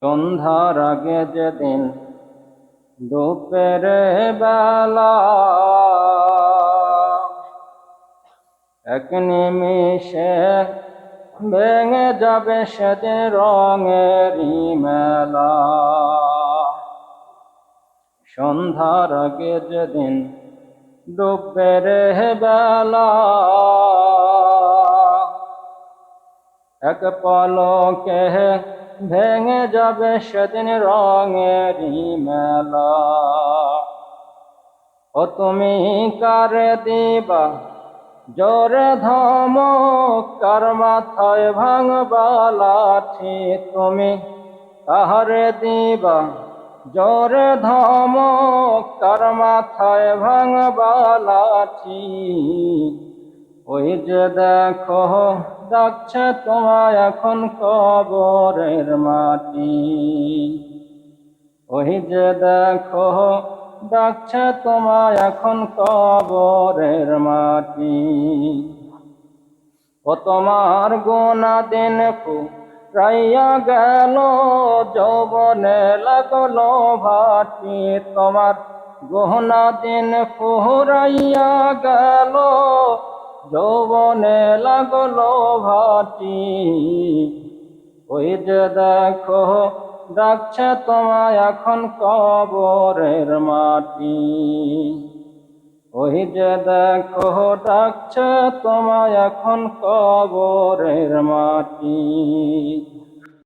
সন্ধ্যার আগে যেদিন দুপুরের বেলা এক নিমিষে ভেঙে যাবে সেদিন রঙেরই মেলা। সন্ধ্যার আগে যেদিন দুপুরের বেলা এক পলকে ভেঙে যাবে সেদিন রঙেরই মেলা। ও তুমি কারে দিবা জোরে ধমক, কার মাথায় ভাঙবা লাঠি? তুমি কাহারে দিবা জোরে ধমক, কার মাথায় ভাঙবা লাঠি? ওই যে দেখো ডাকছে তোমায় এখন কবরের মাটি। ওই যে দেখো ডাকছে তোমায় এখন কবরের মাটি। ও তোমার গোনা দিন ফুরাইয়া গেল, যৌবনে লাগলো ভাটি। তোমার গোনা দিন ফুরাইয়া গেল, যৌবনে লাগলো ভাটি। ওই যে দেখো ডাকছে তোমায় এখন কবরের মাটি। ওই যে দেখো ডাকছে তোমায় এখন কবরের মাটি।